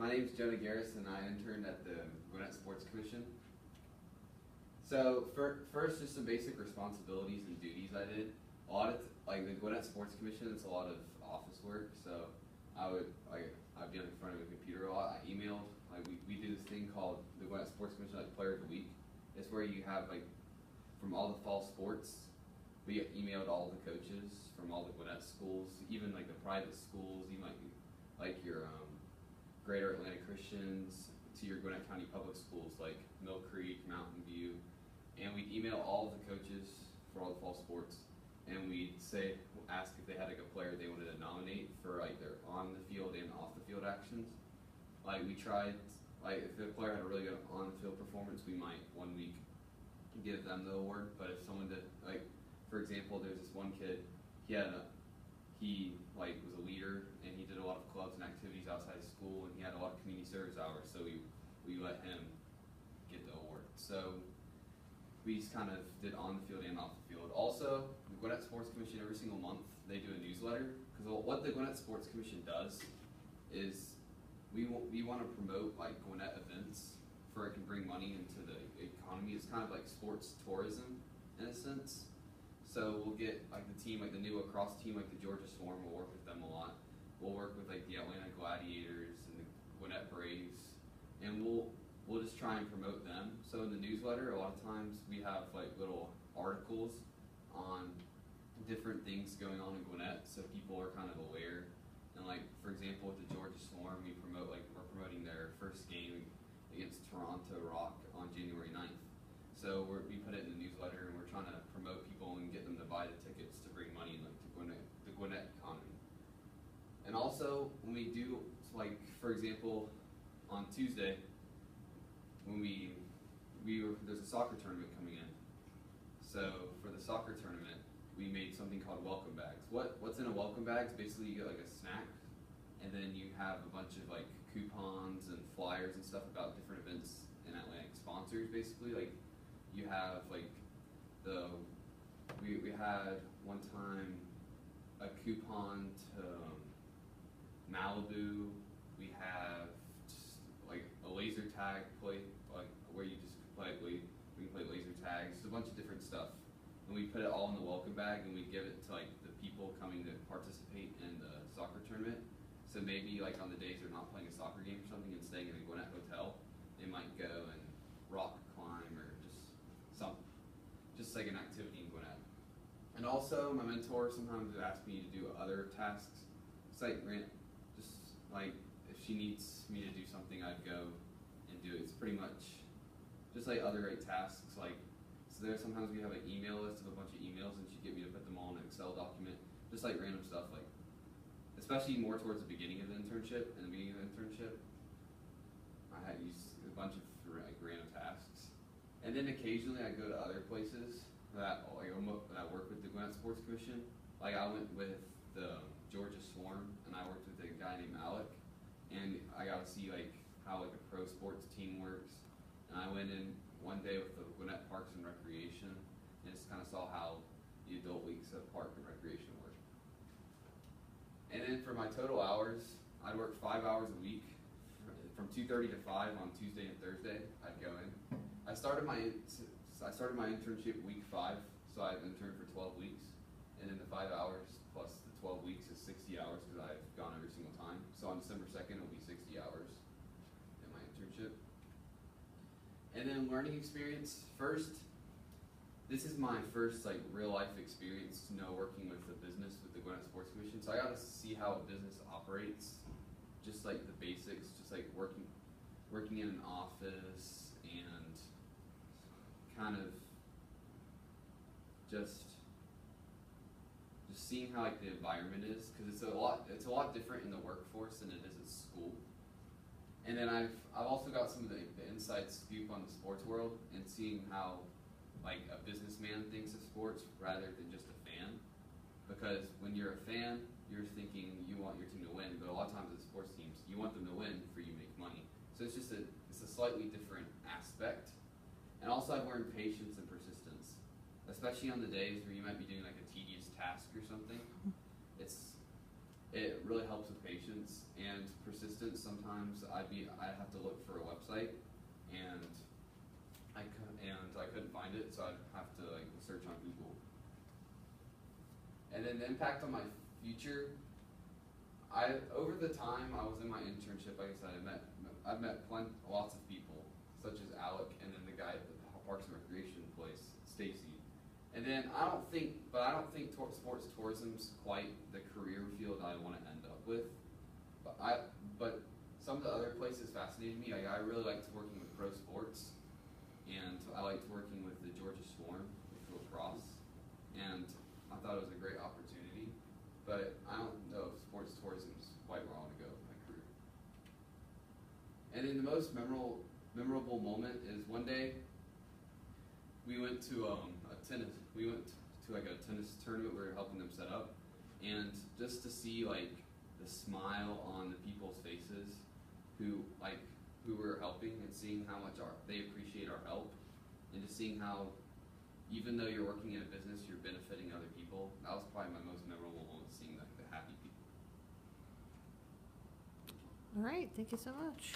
My name's Jonah Garrison. I interned at the Gwinnett Sports Commission. So first, just some basic responsibilities and duties I did. A lot of like the Gwinnett Sports Commission, it's a lot of office work. So I'd be on the front of a computer a lot. I emailed. We do this thing called the Gwinnett Sports Commission, like Player of the Week. It's where you have from all the fall sports. We get emailed all the coaches from all the Gwinnett schools, even the private schools. You might like your Greater Atlanta Christians to your Gwinnett County public schools like Mill Creek, Mountain View, and we'd email all of the coaches for all the fall sports, and we'd ask if they had a player they wanted to nominate for their on the field and off the field actions. We tried, if the player had a really good on the field performance, we might one week give them the award. But if someone did, for example, there's this one kid, he was a leader and he did a lot of clubs and activities outside of school, and he had a lot of community service hours, so we let him get the award. So we just kind of did on the field and off the field. Also, the Gwinnett Sports Commission, every single month they do a newsletter, because what the Gwinnett Sports Commission does is we want to promote Gwinnett events for it can bring money into the economy. It's kind of like sports tourism in a sense. So we'll get the team, the new lacrosse team, the Georgia Swarm. We'll work with them a lot. We'll work with the Atlanta Gladiators and the Gwinnett Braves, and we'll just try and promote them. So in the newsletter, a lot of times we have little articles on different things going on in Gwinnett, so people are kind of aware. And for example, with the Georgia Swarm, we're promoting their first game against Toronto Rock on January 9th. So we put it in the newsletter, and we're trying to promote people and get them to buy the tickets to bring money in the Gwinnett economy. And also, when we do, for example, on Tuesday, when there's a soccer tournament coming in. So for the soccer tournament, we made something called welcome bags. What's in a welcome bag is basically you get a snack, and then you have a bunch of coupons and flyers and stuff about different events in Atlanta, sponsors basically. You have we had one time a coupon to Malibu. We have just a laser tag play, where you just play we can play laser tags. Just a bunch of different stuff, and we put it all in the welcome bag, and we give it to the people coming to participate in the soccer tournament. So maybe on the days they're not playing a soccer game or something and staying in a Gwinnett hotel, they might go and rock climb or just an activity in Gwinnett. And also, my mentor sometimes would ask me to do other tasks. It's if she needs me to do something, I'd go and do it. It's pretty much just other great tasks. So sometimes we have an email list of a bunch of emails, and she'd get me to put them all in an Excel document. Just random stuff, especially more towards the beginning of the internship. In the beginning of the internship, I had used a bunch of random tasks. And then occasionally I go to other places that work with the Gwinnett Sports Commission. I went with the Georgia Swarm, and I worked with a guy named Alec, and I got to see how a pro sports team works. And I went in one day with the Gwinnett Parks and Recreation, and just kind of saw how the adult weeks of Park and Recreation work. And then for my total hours, I'd work 5 hours a week, from 2:30 to 5 on Tuesday and Thursday. I'd go in. I started my internship week 5, so I've interned for 12 weeks, and then the 5 hours plus the 12 weeks is 60 hours because I've gone every single time. So on December 2nd, it'll be 60 hours in my internship. And then learning experience. First, this is my first real life experience, working with the business with the Gwinnett Sports Commission. So I got to see how a business operates, just the basics, just working in an office and kind of just seeing how the environment is, because it's a lot different in the workforce than it is at school. And then I've also got some of the inside scoop on the sports world and seeing how a businessman thinks of sports rather than just a fan. Because when you're a fan, you're thinking you want your team to win, but a lot of times at sports teams, you want them to win for you to make money. So it's a slightly different aspect. And also I've learned patience and persistence, especially on the days where you might be doing a tedious task or something. it really helps with patience and persistence. Sometimes I'd have to look for a website and I couldn't find it, so I'd have to like search on Google. And then the impact on my future, over the time I was in my internship, like I said, I've met lots of people, such as Alec, and then the guy at the Parks and Recreation place, Stacy. And then I don't think sports tourism's quite the career field I want to end up with. But some of the other places fascinated me. I really liked working with pro sports, and I liked working with the Georgia Swarm with lacrosse, and I thought it was a great opportunity. But I don't know if sports tourism's quite where I want to go in my career. And then the most memorable moment is one day we went to like a tennis tournament we were helping them set up, and just to see like the smile on the people's faces who were helping, and seeing how much they appreciate our help, and just seeing how even though you're working in a business, you're benefiting other people. That was probably my most memorable moment, seeing the happy people. All right, thank you so much.